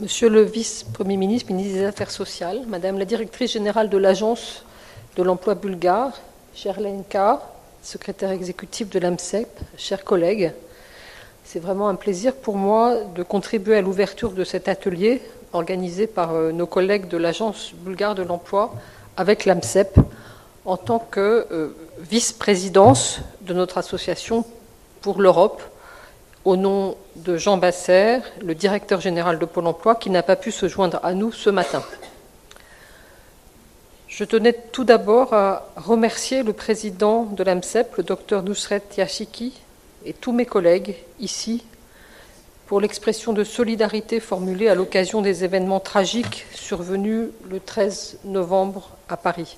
Monsieur le vice-premier ministre, ministre des Affaires sociales, Madame la directrice générale de l'Agence de l'emploi bulgare, chère Lenka, secrétaire exécutif de l'AMCEP, chers collègues, c'est vraiment un plaisir pour moi de contribuer à l'ouverture de cet atelier organisé par nos collègues de l'Agence bulgare de l'emploi avec l'AMCEP en tant que vice-présidence de notre association pour l'Europe, au nom de Jean Basser, le directeur général de Pôle emploi, qui n'a pas pu se joindre à nous ce matin. Je tenais tout d'abord à remercier le président de l'AMCEP, le docteur Nusret Yashiki, et tous mes collègues ici pour l'expression de solidarité formulée à l'occasion des événements tragiques survenus le 13 novembre à Paris.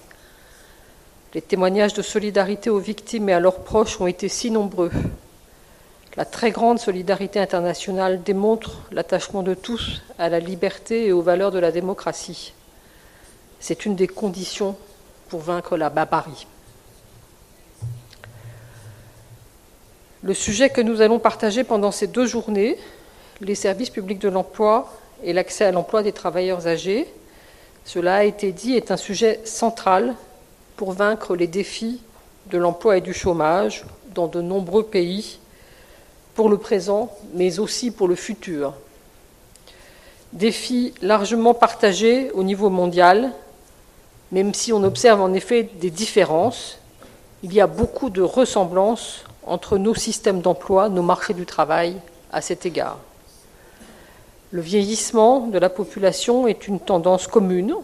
Les témoignages de solidarité aux victimes et à leurs proches ont été si nombreux. La très grande solidarité internationale démontre l'attachement de tous à la liberté et aux valeurs de la démocratie. C'est une des conditions pour vaincre la barbarie. Le sujet que nous allons partager pendant ces 2 journées, les services publics de l'emploi et l'accès à l'emploi des travailleurs âgés, cela a été dit, est un sujet central pour vaincre les défis de l'emploi et du chômage dans de nombreux pays, pour le présent, mais aussi pour le futur. Défis largement partagés au niveau mondial, même si on observe en effet des différences, il y a beaucoup de ressemblances entre nos systèmes d'emploi, nos marchés du travail à cet égard. Le vieillissement de la population est une tendance commune.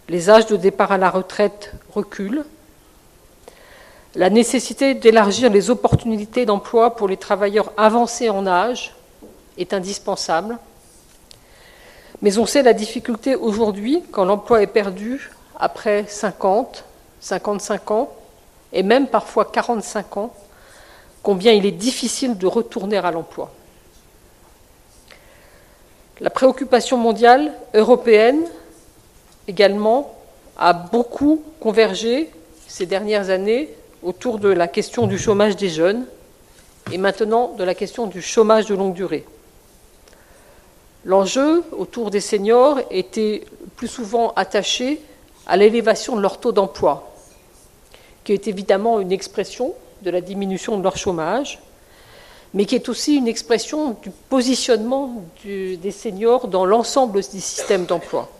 Les âges de départ à la retraite reculent. La nécessité d'élargir les opportunités d'emploi pour les travailleurs avancés en âge est indispensable. Mais on sait la difficulté aujourd'hui, quand l'emploi est perdu après 50, 55 ans, et même parfois 45 ans, combien il est difficile de retourner à l'emploi. La préoccupation mondiale, européenne également, a beaucoup convergé ces dernières années autour de la question du chômage des jeunes et maintenant de la question du chômage de longue durée. L'enjeu autour des seniors était plus souvent attaché à l'élévation de leur taux d'emploi, qui est évidemment une expression de la diminution de leur chômage, mais qui est aussi une expression du positionnement des seniors dans l'ensemble des systèmes d'emploi.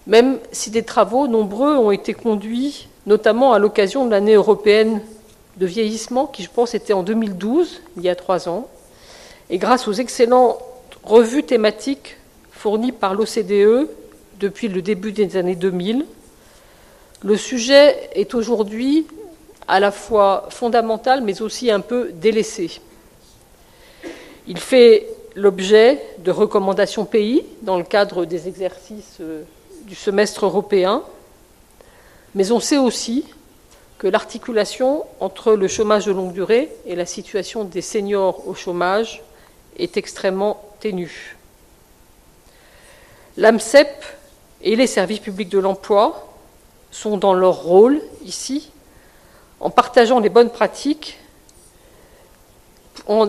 Même si des travaux nombreux ont été conduits, notamment à l'occasion de l'année européenne de vieillissement, qui je pense était en 2012, il y a 3 ans, et grâce aux excellentes revues thématiques fournies par l'OCDE depuis le début des années 2000, le sujet est aujourd'hui à la fois fondamental, mais aussi un peu délaissé. Il fait l'objet de recommandations pays dans le cadre des exercices du semestre européen, mais on sait aussi que l'articulation entre le chômage de longue durée et la situation des seniors au chômage est extrêmement ténue. L'AMCEP et les services publics de l'emploi sont dans leur rôle ici, en partageant les bonnes pratiques, en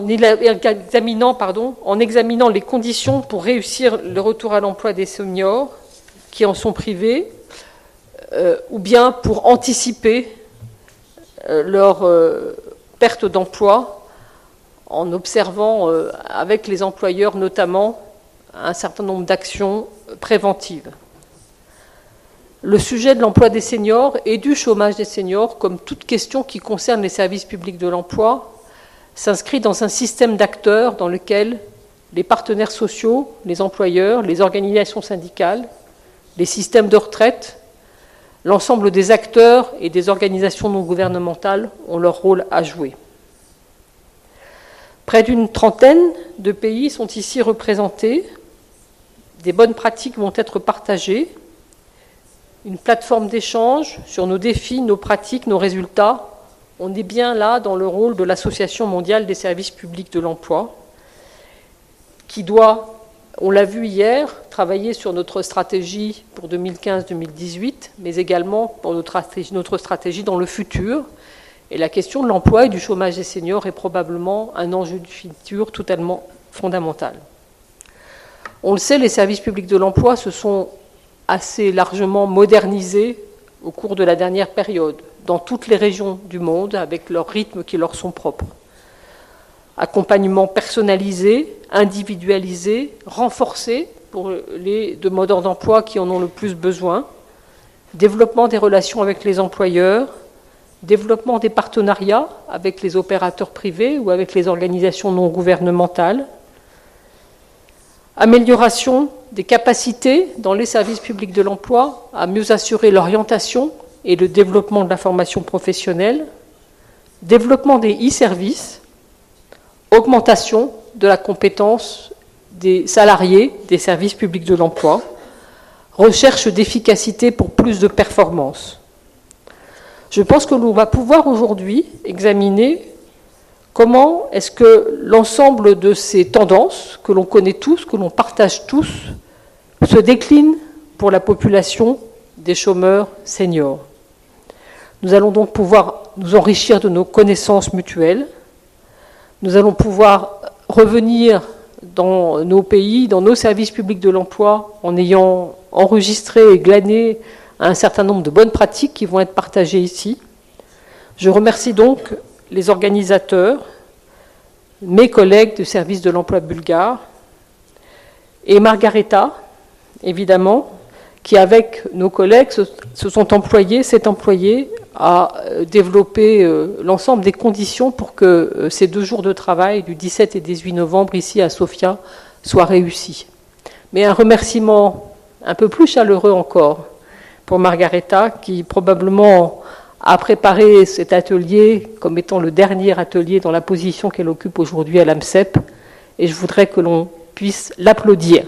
examinant les conditions pour réussir le retour à l'emploi des seniors qui en sont privés, ou bien pour anticiper leur perte d'emploi en observant avec les employeurs notamment un certain nombre d'actions préventives. Le sujet de l'emploi des seniors et du chômage des seniors, comme toute question qui concerne les services publics de l'emploi, s'inscrit dans un système d'acteurs dans lequel les partenaires sociaux, les employeurs, les organisations syndicales, les systèmes de retraite, l'ensemble des acteurs et des organisations non gouvernementales ont leur rôle à jouer. Près d'une trentaine de pays sont ici représentés. Des bonnes pratiques vont être partagées. Une plateforme d'échange sur nos défis, nos pratiques, nos résultats. On est bien là dans le rôle de l'Association mondiale des services publics de l'emploi, qui doit, on l'a vu hier, travailler sur notre stratégie pour 2015-2018, mais également pour notre stratégie dans le futur. Et la question de l'emploi et du chômage des seniors est probablement un enjeu du futur totalement fondamental. On le sait, les services publics de l'emploi se sont assez largement modernisés au cours de la dernière période, dans toutes les régions du monde, avec leurs rythmes qui leur sont propres. Accompagnement personnalisé, individualisé, renforcé pour les demandeurs d'emploi qui en ont le plus besoin, développement des relations avec les employeurs, développement des partenariats avec les opérateurs privés ou avec les organisations non gouvernementales, amélioration des capacités dans les services publics de l'emploi à mieux assurer l'orientation et le développement de la formation professionnelle, développement des e-services, augmentation de la compétence des salariés des services publics de l'emploi, recherche d'efficacité pour plus de performance. Je pense que l'on va pouvoir aujourd'hui examiner comment est-ce que l'ensemble de ces tendances que l'on connaît tous, que l'on partage tous, se décline pour la population des chômeurs seniors. Nous allons donc pouvoir nous enrichir de nos connaissances mutuelles. Nous allons pouvoir revenir dans nos pays, dans nos services publics de l'emploi, en ayant enregistré et glané un certain nombre de bonnes pratiques qui vont être partagées ici. Je remercie donc les organisateurs, mes collègues du service de l'emploi bulgare, et Margareta, évidemment, qui avec nos collègues s'est employée à développer l'ensemble des conditions pour que ces 2 jours de travail du 17 et 18 novembre ici à Sofia soient réussis. Mais un remerciement un peu plus chaleureux encore pour Margareta, qui probablement a préparé cet atelier comme étant le dernier atelier dans la position qu'elle occupe aujourd'hui à l'AMCEP, et je voudrais que l'on puisse l'applaudir.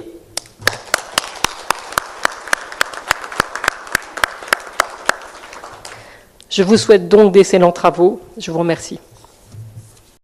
Je vous souhaite donc d'excellents travaux. Je vous remercie.